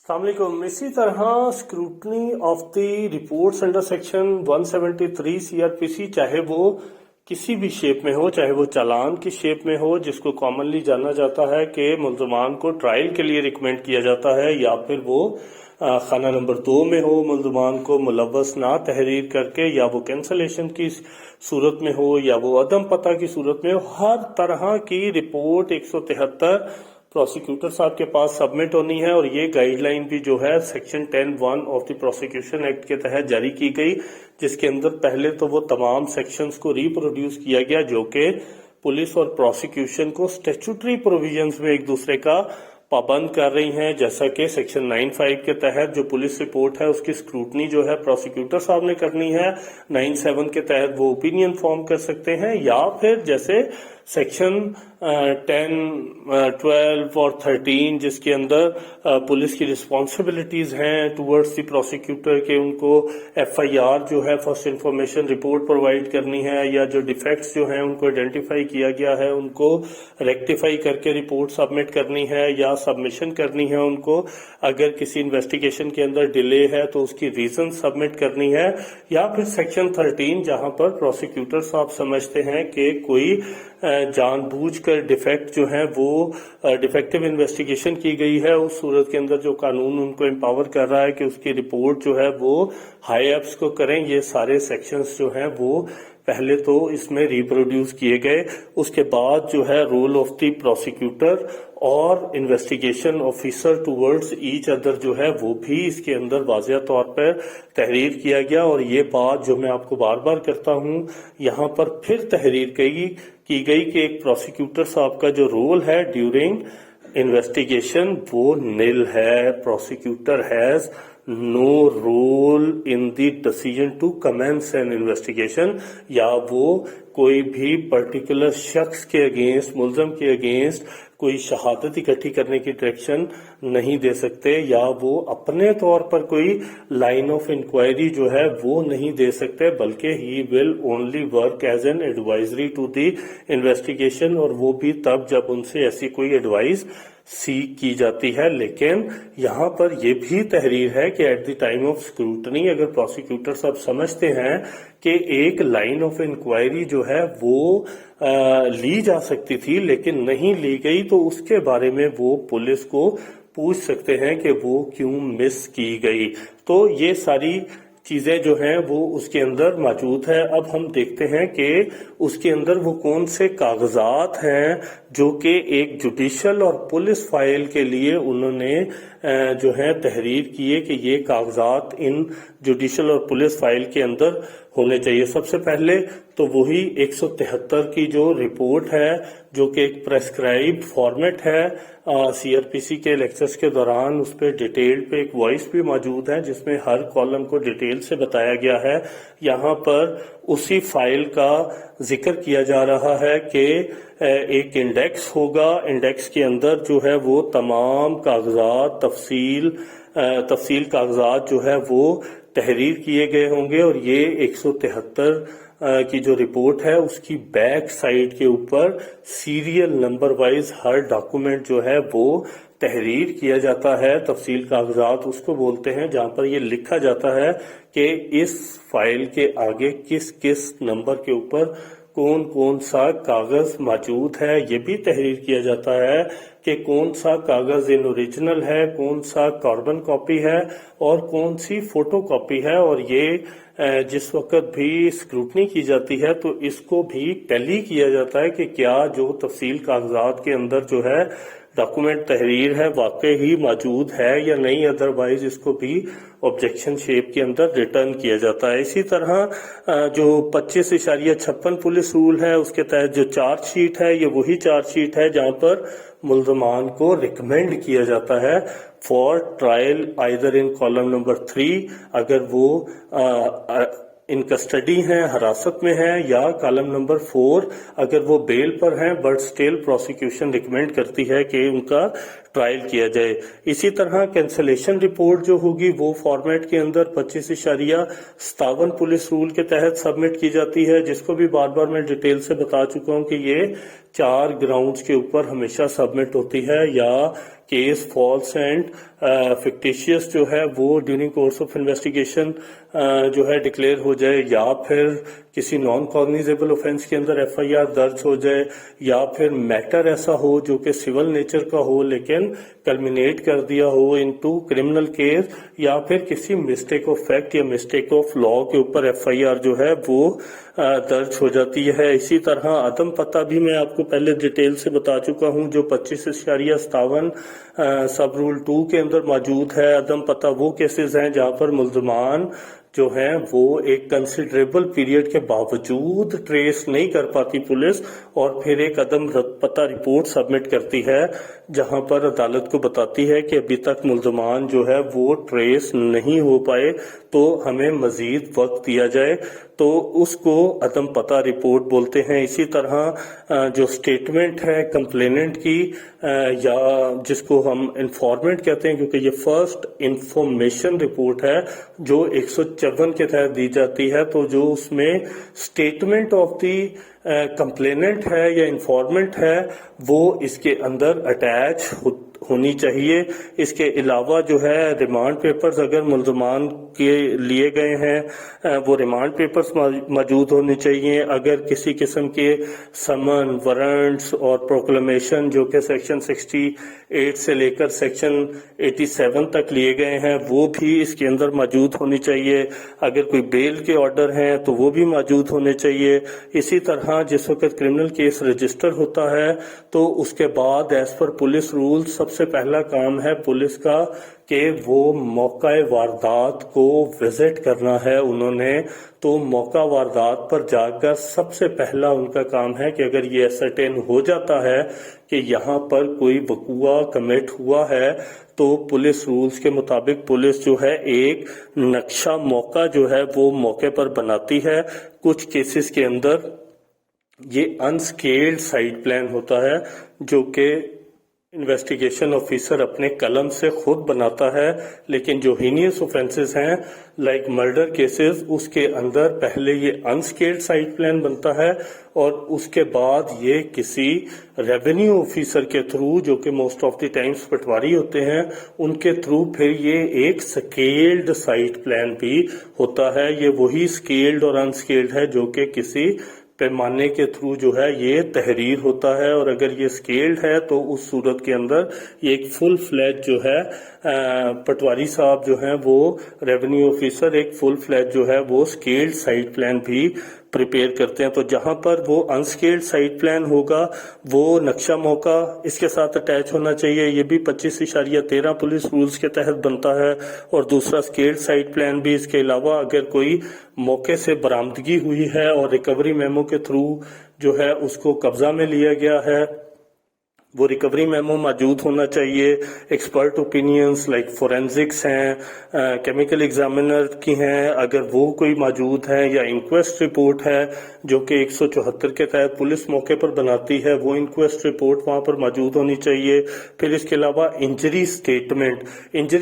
अस्सलाम वालेकुम। इसी तरह scrutiny of the reports under section 173 CrPC, चाहे वो किसी भी शेप में हो, चाहे वो चालान की शेप में हो, जिसको कॉमनली जाना जाता है कि मुल्ज़मान को ट्रायल के लिए रिकमेंड किया जाता है, या फिर वो खाना नंबर 2 में हो, मुल्ज़मान को मुलव्वस ना तहरीर करके, या वो कैंसलेशन की सूरत में हो, या वो अदम पता की सूरत में हो, हर तरह की रिपोर्ट 173 प्रोसिक्यूटर साहब के पास सबमिट होनी है। और ये गाइडलाइन भी जो है section 10(1) of the prosecution act के तहत जारी की गई, जिसके अंदर पहले तो वो तमाम सेक्शंस को रिप्रोड्यूस किया गया जो कि पुलिस और प्रोसिक्यूशन को स्टैट्यूटरी प्रोविजंस में एक दूसरे का पाबंद कर रही हैं। जैसा कि सेक्शन 9(5) के तहत जो पुलिस रिपोर्ट है उसकी स्क्रूटनी जो है प्रोसिक्यूटर साहब ने करनी है, 9(7) के तहत वो ओपिनियन फॉर्म कर सकते हैं, या फिर जैसे सेक्शन 10, 12 और 13 जिसके अंदर पुलिस की रिस्पॉन्सिबिलिटीज हैं टूवर्ड्स द प्रोसिक्यूटर के उनको एफआईआर जो है फर्स्ट इंफॉर्मेशन रिपोर्ट प्रोवाइड करनी है, या जो डिफेक्ट्स जो हैं उनको आइडेंटिफाई किया गया है उनको रेक्टिफाई करके रिपोर्ट सबमिट करनी है या सबमिशन करनी है उनको। अगर किसी इन्वेस्टिगेशन के अंदर डिले है तो उसकी रीजन सबमिट करनी है, या फिर सेक्शन 13 जहां पर प्रोसिक्यूटर साहब समझते हैं कि कोई जानबूझकर डिफेक्ट जो है वो डिफेक्टिव इन्वेस्टिगेशन की गई है, उस सूरत के अंदर जो कानून उनको एम्पावर कर रहा है कि उसकी रिपोर्ट जो है वो हाई एप्स को करें। ये सारे सेक्शंस जो हैं वो पहले तो इसमें रिप्रोड्यूस किए गए। उसके बाद जो है रोल ऑफ द प्रोसिक्यूटर और investigation officer towards each other जो है वो भी इसके अंदर वाज़िया तौर पर तहरीर किया गया। और ये बात जो मैं आपको बार बार करता हूँ, यहाँ पर फिर तहरीर की गई कि एक प्रोसिक्यूटर साहब का जो रोल है ड्यूरिंग इन्वेस्टिगेशन वो निल है। Prosecutor has no role in the decision to commence an investigation, या वो कोई भी पर्टिकुलर शख्स के अगेंस्ट, मुल्ज़म के अगेंस्ट कोई शहादत इकट्ठी करने की डायरेक्शन नहीं दे सकते, या वो अपने तौर पर कोई लाइन ऑफ इंक्वायरी जो है वो नहीं दे सकते, बल्कि he will only work as an advisory to the investigation, और वो भी तब जब उनसे ऐसी कोई एडवाइस सीख की जाती है। लेकिन यहाँ पर यह भी तहरीर है कि at the time of scrutiny अगर प्रोसिक्यूटर साहब समझते हैं कि एक लाइन ऑफ इंक्वायरी जो है वो ली जा सकती थी लेकिन नहीं ली गई, तो उसके बारे में वो पुलिस को पूछ सकते हैं कि वो क्यों मिस की गई। तो ये सारी चीजें जो हैं वो उसके अंदर मौजूद है। अब हम देखते हैं कि उसके अंदर वो कौन से कागजात हैं जो कि एक जुडिशल और पुलिस फाइल के लिए उन्होंने जो है तहरीर किए कि ये कागजात इन जुडिशल और पुलिस फाइल के अंदर होने चाहिए। सबसे पहले तो वही 173 की जो रिपोर्ट है जो कि एक प्रेस्क्राइब्ड फॉर्मेट है, सीआरपीसी के लेक्चर्स के दौरान उस पर डिटेल्ड पे एक वॉइस भी मौजूद है जिसमें हर कॉलम को डिटेल से बताया गया है। यहाँ पर उसी फाइल का जिक्र किया जा रहा है कि एक इंडेक्स होगा, इंडेक्स के अंदर जो है वो तमाम कागजात तफसील कागजात जो है वो तहरीर किए गए होंगे, और ये 173 की जो रिपोर्ट है उसकी बैक साइड के ऊपर सीरियल नंबर वाइज हर डॉक्यूमेंट जो है वो तहरीर किया जाता है। तफसील कागजात उसको बोलते हैं जहां पर ये लिखा जाता है कि इस फाइल के आगे किस किस नंबर के ऊपर कौन कौन सा कागज मौजूद है। ये भी तहरीर किया जाता है कि कौन सा कागज इन ओरिजिनल है, कौन सा कार्बन कॉपी है और कौन सी फोटो कॉपी है। और ये जिस वक्त भी स्क्रूटनी की जाती है तो इसको भी टैली किया जाता है कि क्या जो तफसील कागजात के अंदर जो है डॉक्यूमेंट तहरीर है वाकई ही मौजूद है या नहीं, अदरवाइज इसको भी ऑब्जेक्शन शेप के अंदर रिटर्न किया जाता है। इसी तरह जो 25.56 पुलिस रूल है उसके तहत जो चार्जशीट है ये वही चार्जशीट है जहां पर मुल्ज़मान को रिकमेंड किया जाता है for trial either in column number 3 अगर वो इन कस्टडी हैं, हिरासत में हैं, या कॉलम नंबर 4 अगर वो बेल पर हैं बट स्टिल प्रोसिक्यूशन रिकमेंड करती है कि उनका ट्रायल किया जाए। इसी तरह कैंसलेशन रिपोर्ट जो होगी वो फॉर्मेट के अंदर 25.57 पुलिस रूल के तहत सबमिट की जाती है, जिसको भी बार बार मैं डिटेल से बता चुका हूं कि ये 4 ग्राउंड्स के ऊपर हमेशा सबमिट होती है, या केस फॉल्स एंड फिक्टिशियस जो है वो ड्यूरिंग कोर्स ऑफ इन्वेस्टिगेशन जो है डिक्लेयर हो जाए, या फिर किसी नॉन कॉग्निजेबल ऑफेंस के अंदर एफआईआर दर्ज हो जाए, या फिर मैटर ऐसा हो जो कि सिविल नेचर का हो लेकिन कल्मिनेट कर दिया हो इनटू क्रिमिनल केस, या फिर किसी मिस्टेक ऑफ फैक्ट या मिस्टेक ऑफ लॉ के ऊपर एफआईआर जो है वो दर्ज हो जाती है। इसी तरह अदम पता भी मैं आपको पहले डिटेल से बता चुका हूं, जो 25/57 सब रूल 2 के अंदर मौजूद है। अदम पता वो केसेस हैं जहां पर मुल्जमान जो है वो एक कंसिडरेबल पीरियड के बावजूद ट्रेस नहीं कर पाती पुलिस, और फिर एक अदम पता रिपोर्ट सबमिट करती है जहां पर अदालत को बताती है कि अभी तक मुल्जमान जो है वो ट्रेस नहीं हो पाए, तो हमें मजीद वक्त दिया जाए, तो उसको अदम पता रिपोर्ट बोलते हैं। इसी तरह जो स्टेटमेंट है कंप्लेनेंट की, या जिसको हम इंफॉर्मेंट कहते हैं, क्योंकि ये फर्स्ट इंफॉर्मेशन रिपोर्ट है जो 154 के तहत दी जाती है, तो जो उसमें स्टेटमेंट ऑफ दी कंप्लेनेंट है या इंफॉर्मेंट है वो इसके अंदर अटैच होनी चाहिए। इसके अलावा जो है रिमांड पेपर्स अगर मुल्जमान के लिए गए हैं वो रिमांड पेपर्स मौजूद होने चाहिए। अगर किसी किस्म के समन, वारंट्स और प्रोक्लेमेशन जो कि सेक्शन 68 से लेकर सेक्शन 87 तक लिए गए हैं वो भी इसके अंदर मौजूद होनी चाहिए। अगर कोई बेल के ऑर्डर हैं तो वो भी मौजूद होने चाहिए। इसी तरह जिस वक्त क्रिमिनल केस रजिस्टर होता है तो उसके बाद एज पर पुलिस रूल सबसे पहला काम है पुलिस का कि वो मौका वारदात को विजिट करना है उन्होंने। तो मौका वारदात पर जाकर सबसे पहला उनका काम है कि अगर ये असरटेन हो जाता है कि यहाँ पर कोई वक़ुआ कमिट हुआ है तो पुलिस रूल्स के मुताबिक पुलिस जो है एक नक्शा मौका जो है वो मौके पर बनाती है। कुछ केसेस के अंदर ये अनस्केल्ड साइट प्लान होता है जो कि इन्वेस्टिगेशन ऑफिसर अपने कलम से खुद बनाता है, लेकिन जो हीनियस ऑफेंसेस हैं लाइक मर्डर केसेस उसके अंदर पहले ये अनस्केल्ड साइट प्लान बनता है और उसके बाद ये किसी रेवेन्यू ऑफिसर के थ्रू, जो कि मोस्ट ऑफ द टाइम्स पटवारी होते हैं, उनके थ्रू फिर ये एक स्केल्ड साइट प्लान भी होता है। ये वही स्केल्ड और अनस्केल्ड है जो कि किसी पैमाने के थ्रू जो है ये तहरीर होता है। और अगर ये स्केल्ड है तो उस सूरत के अंदर ये एक फुल फ्लैज जो है पटवारी साहब जो हैं वो रेवेन्यू ऑफिसर एक फुल फ्लैज जो है वो स्केल्ड साइट प्लान भी प्रिपेयर करते हैं। तो जहां पर वो अनस्केल्ड साइट प्लान होगा वो नक्शा मौका इसके साथ अटैच होना चाहिए। ये भी 25/13 पुलिस रूल्स के तहत बनता है। और दूसरा स्केल्ड साइट प्लान भी। इसके अलावा अगर कोई मौके से बरामदगी हुई है और रिकवरी मेमो के थ्रू जो है उसको कब्जा में लिया गया है, वो रिकवरी मेमो मौजूद होना चाहिए। एक्सपर्ट ओपिनियंस लाइक फोरेंसिक्स हैं, केमिकल एग्जामिनर की हैं, अगर वो कोई मौजूद है, या इंक्वेस्ट रिपोर्ट है जो कि 174 के तहत पुलिस मौके पर बनाती है, वो इंक्वेस्ट रिपोर्ट वहां पर मौजूद होनी चाहिए। फिर इसके अलावा इंजरी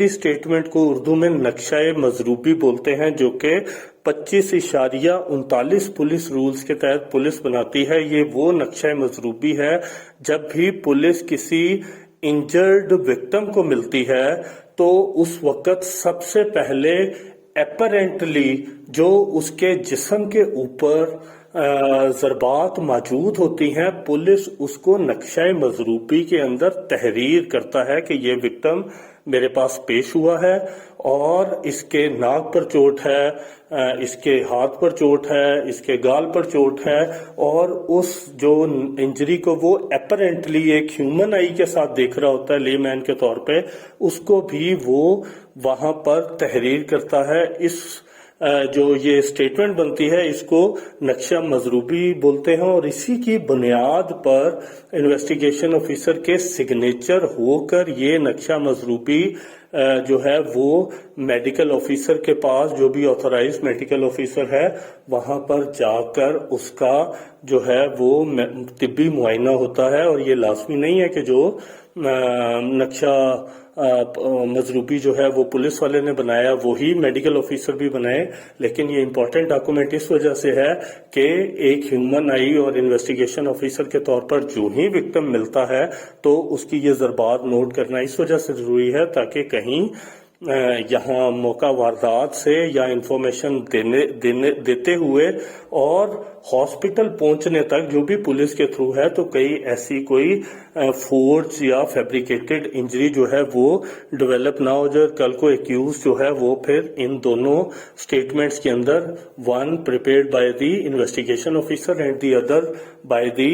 स्टेटमेंट को उर्दू में नक्शा मजरूबी बोलते हैं, जो कि 25/39 पुलिस रूल्स के तहत पुलिस बनाती है। ये वो नक्शा मजरूबी है जब भी पुलिस किसी इंजर्ड विक्टिम को मिलती है तो उस वक्त सबसे पहले एपरेंटली जो उसके जिस्म के ऊपर ज़रबात मौजूद होती हैं, पुलिस उसको नक्शा मजरूबी के अंदर तहरीर करता है कि ये विक्टिम मेरे पास पेश हुआ है और इसके नाक पर चोट है, इसके हाथ पर चोट है, इसके गाल पर चोट है, और उस जो इंजरी को वो एपरेंटली एक ह्यूमन आई के साथ देख रहा होता है लेमैन के तौर पे, उसको भी वो वहां पर तहरीर करता है। इस जो ये स्टेटमेंट बनती है इसको नक्शा मजरूबी बोलते हैं। और इसी की बुनियाद पर इन्वेस्टिगेशन ऑफिसर के सिग्नेचर होकर ये नक्शा मजरूबी जो है वो मेडिकल ऑफिसर के पास, जो भी ऑथराइज्ड मेडिकल ऑफिसर है, वहां पर जाकर उसका जो है वो तिब्बी मुआयना होता है। और ये लाजमी नहीं है कि जो नक्शा مضروبی جو ہے وہ پولیس والے نے بنایا، وہی میڈیکل آفیسر بھی بنائے، لیکن یہ امپورٹنٹ ڈاکومنٹ اس وجہ سے ہے کہ ایک ہیومن آئی اور انویسٹیگیشن آفیسر کے طور پر جو ہی وکٹم ملتا ہے تو اس کی یہ ضربات نوٹ کرنا اس وجہ سے ضروری ہے تاکہ کہیں یہاں موقع واردات سے یا انفارمیشن دیتے ہوئے اور ہاسپٹل پہنچنے تک جو بھی پولیس کے تھرو ہے تو کئی ایسی کوئی فورج یا فیبریکیٹڈ انجری جو ہے وہ ڈیولپ نہ ہو جائے، کل کو ایکیوز جو ہے وہ پھر ان دونوں سٹیٹمنٹس کے اندر one prepared by the investigation officer and the other by the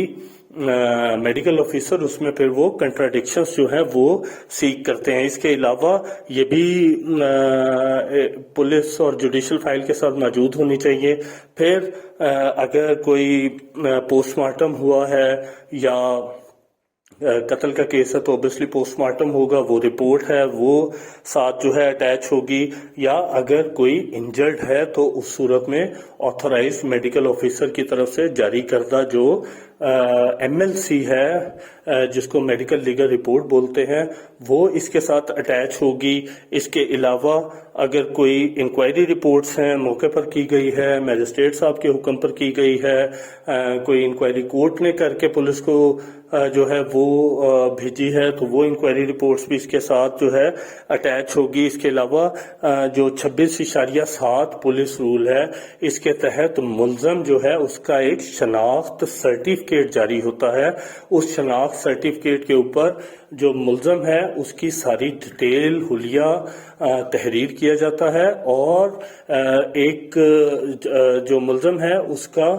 medical officer, اس میں پھر وہ کنٹراڈکشنز جو ہیں وہ سیکھ کرتے ہیں۔ اس کے علاوہ یہ بھی پولیس اور جوڈیشل فائل کے ساتھ موجود ہونی چاہیے۔ پھر اگر کوئی پوسٹ مارٹم ہوا ہے یا قتل کا کیس ہے تو اوبیسلی پوسٹ مارٹم ہوگا، وہ رپورٹ ہے وہ ساتھ جو ہے اٹیچ ہوگی، یا اگر کوئی انجرڈ ہے تو اس صورت میں آتھورائزڈ میڈیکل آفیسر کی طرف سے جاری کردہ جو ایم ایل سی ہے جس کو میڈیکل لیگل رپورٹ بولتے ہیں وہ اس کے ساتھ اٹیچ ہوگی۔ اس کے علاوہ اگر کوئی انکوائری رپورٹس ہیں موقع پر کی گئی ہے، میجسٹریٹ صاحب کے حکم پر کی گئی ہے، کوئی انکوائری کورٹ نے کر کے پولیس کو جو ہے وہ بھیجی ہے تو وہ انکوائری رپورٹس بھی اس کے ساتھ جو ہے اٹیچ ہوگی۔ اس کے علاوہ جو 26.7 پولیس رول ہے اس کے تحت ملزم جو ہے اس کا ایک شناخت سرٹیفکیٹ جاری ہوتا ہے، اس شناخت سرٹیفکیٹ کے اوپر جو ملزم ہے اس کی ساری ڈیٹیل حلیہ تحریر کیا جاتا ہے، اور ایک جو ملزم ہے اس کا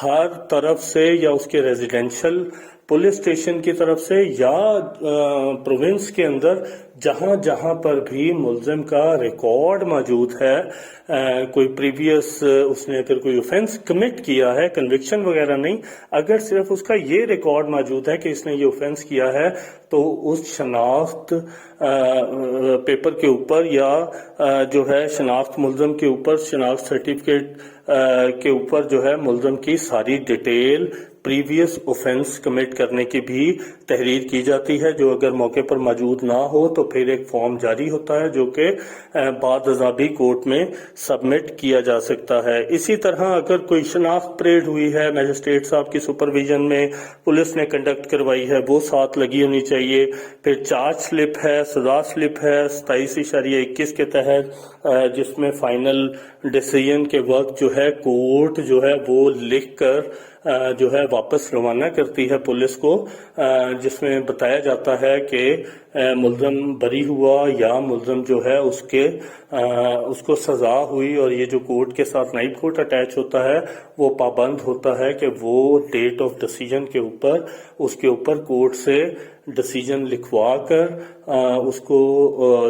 ہر طرف سے یا اس کے ریزیڈینشل پولیس اسٹیشن کی طرف سے یا پروونس کے اندر جہاں جہاں پر بھی ملزم کا ریکارڈ موجود ہے، کوئی پریویس اس نے اگر کوئی اوفینس کمٹ کیا ہے، کنوکشن وغیرہ نہیں، اگر صرف اس کا یہ ریکارڈ موجود ہے کہ اس نے یہ اوفینس کیا ہے تو اس شناخت پیپر کے اوپر یا جو ہے شناخت ملزم کے اوپر شناخت سرٹیفکیٹ کے اوپر جو ہے ملزم کی ساری ڈیٹیل پریویس اوفینس کمٹ کرنے کی بھی تحریر کی جاتی ہے، جو اگر موقع پر موجود نہ ہو تو پھر ایک فارم جاری ہوتا ہے جو کہ بعد ازاں کورٹ میں سبمٹ کیا جا سکتا ہے۔ اسی طرح اگر کوئی شناخت پریڈ ہوئی ہے میجسٹریٹ صاحب کی سپرویژن میں پولیس نے کنڈکٹ کروائی ہے وہ ساتھ لگی ہونی چاہیے۔ پھر چارج سلپ ہے، سزا سلپ ہے 27.21 کے تحت جس میں فائنل ڈیسیژن کے وقت جو ہے کورٹ جو ہے وہ لکھ کر جو ہے واپس روانہ کرتی ہے پولیس کو، جس میں بتایا جاتا ہے کہ ملزم بری ہوا یا ملزم جو ہے اس کو سزا ہوئی، اور یہ جو کورٹ کے ساتھ نائب کورٹ اٹیچ ہوتا ہے وہ پابند ہوتا ہے کہ وہ ڈیٹ آف ڈیسیژن کے اوپر اس کے اوپر کورٹ سے ڈیسیژن لکھوا کر اس کو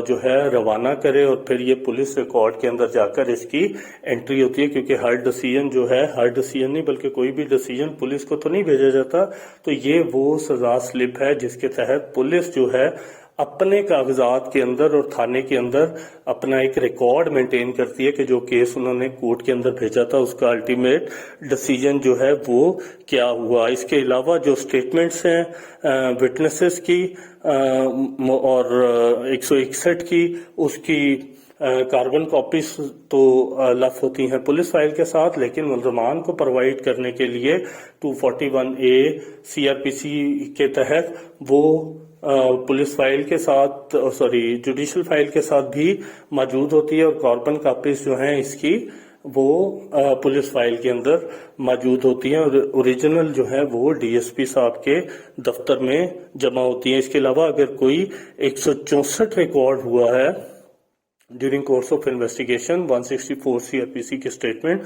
جو ہے روانہ کرے، اور پھر یہ پولیس ریکارڈ کے اندر جا کر اس کی انٹری ہوتی ہے، کیونکہ ہر ڈیسیژن جو ہے ہر ڈیسیژن نہیں بلکہ کوئی بھی ڈیسیژن پولیس کو تو نہیں بھیجا جاتا، تو یہ وہ سزا سلپ ہے جس کے تحت پولیس جو ہے اپنے کاغذات کے اندر اور تھانے کے اندر اپنا ایک ریکارڈ مینٹین کرتی ہے کہ جو کیس انہوں نے کورٹ کے اندر بھیجا تھا اس کا الٹیمیٹ ڈیسیژن جو ہے وہ کیا ہوا۔ اس کے علاوہ جو سٹیٹمنٹس ہیں وٹنسز کی اور 161 کی، اس کی کاربن کاپیز تو لف ہوتی ہیں پولیس فائل کے ساتھ، لیکن ملزمان کو پرووائڈ کرنے کے لیے 241A CRPC کے تحت وہ پولیس فائل کے ساتھ جوڈیشل فائل کے ساتھ بھی موجود ہوتی ہے، اور کاربن کاپیز جو ہیں اس کی وہ پولیس فائل کے اندر موجود ہوتی ہیں، اور اوریجنل جو ہے وہ DSP صاحب کے دفتر میں جمع ہوتی ہیں۔ اس کے علاوہ اگر کوئی 164 ریکارڈ ہوا ہے during course of investigation 164 CRPC کی اسٹیٹمنٹ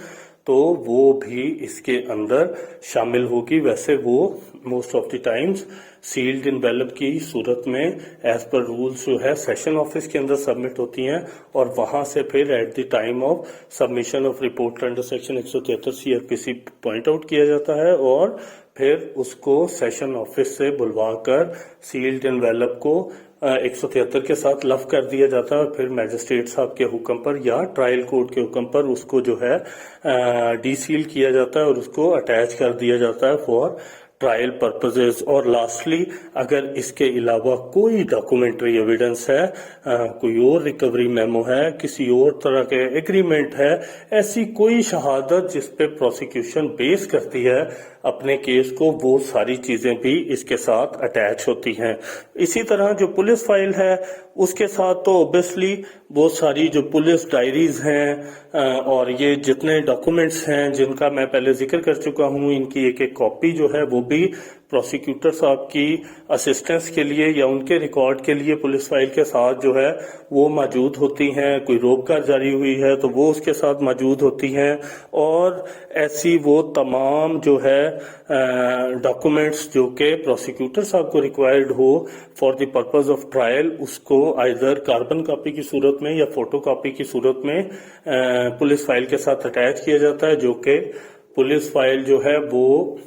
تو وہ بھی اس کے اندر شامل ہوگی۔ ویسے وہ most of the times sealed envelope کی صورت میں ایز پر رولز جو ہے سیشن آفس کے اندر سبمٹ ہوتی ہیں، اور وہاں سے پھر at the time of submission of report under section 173 CRPC point out کیا جاتا ہے، اور پھر اس کو سیشن آفس سے بلوا کر سیلڈ انویلپ کو 173 کے ساتھ لف کر دیا جاتا ہے، اور پھر میجسٹریٹ صاحب کے حکم پر یا ٹرائل کورٹ کے حکم پر اس کو جو ہے ڈی سیل کیا جاتا ہے اور اس کو اٹیچ کر دیا جاتا ہے فار ट्रायल पर्पसेस, और लास्टली अगर इसके अलावा कोई डॉक्यूमेंट्री एविडेंस है, कोई और रिकवरी मेमो है, किसी और तरह के एग्रीमेंट है, ऐसी कोई शहादत जिस पे प्रोसिक्यूशन बेस करती है अपने केस को, वो सारी चीजें भी इसके साथ अटैच होती हैं। इसी तरह जो पुलिस फाइल है उसके साथ तो ऑब्वियसली बहुत सारी जो पुलिस डायरीज हैं और ये जितने डॉक्यूमेंट्स हैं जिनका मैं पहले जिक्र कर चुका हूँ, इनकी एक एक कॉपी जो है वो भी प्रोसिक्यूटर साहब की असिस्टेंस के लिए या उनके रिकॉर्ड के लिए पुलिस फाइल के साथ जो है वो मौजूद होती हैं। कोई रोककार जारी हुई है तो वो उसके साथ मौजूद होती हैं, और ऐसी वो तमाम जो है डॉक्यूमेंट्स जो कि प्रोसिक्यूटर साहब को रिक्वायर्ड हो for the purpose of trial, उसको आइदर कार्बन कॉपी की सूरत में या फोटो कॉपी की सूरत में पुलिस फाइल के साथ अटैच किया जाता है, जो कि पुलिस फाइल जो है वो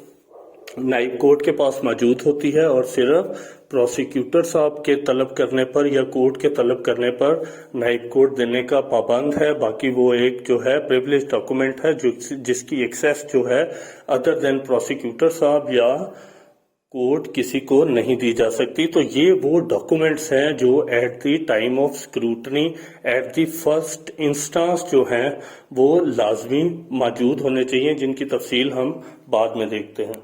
नाइब कोर्ट के पास मौजूद होती है और सिर्फ प्रोसिक्यूटर साहब के तलब करने पर या कोर्ट के तलब करने पर नाइब कोर्ट देने का पाबंद है। बाकी वो एक जो है प्रिविलेज डॉक्यूमेंट है जिसकी एक्सेस जो है अदर देन प्रोसिक्यूटर साहब या कोर्ट किसी को नहीं दी जा सकती। तो ये वो डॉक्यूमेंट्स हैं जो at the time of scrutiny, at the first instance जो हैं वो लाजमी मौजूद होने चाहिए, जिनकी तफसील हम बाद में देखते हैं।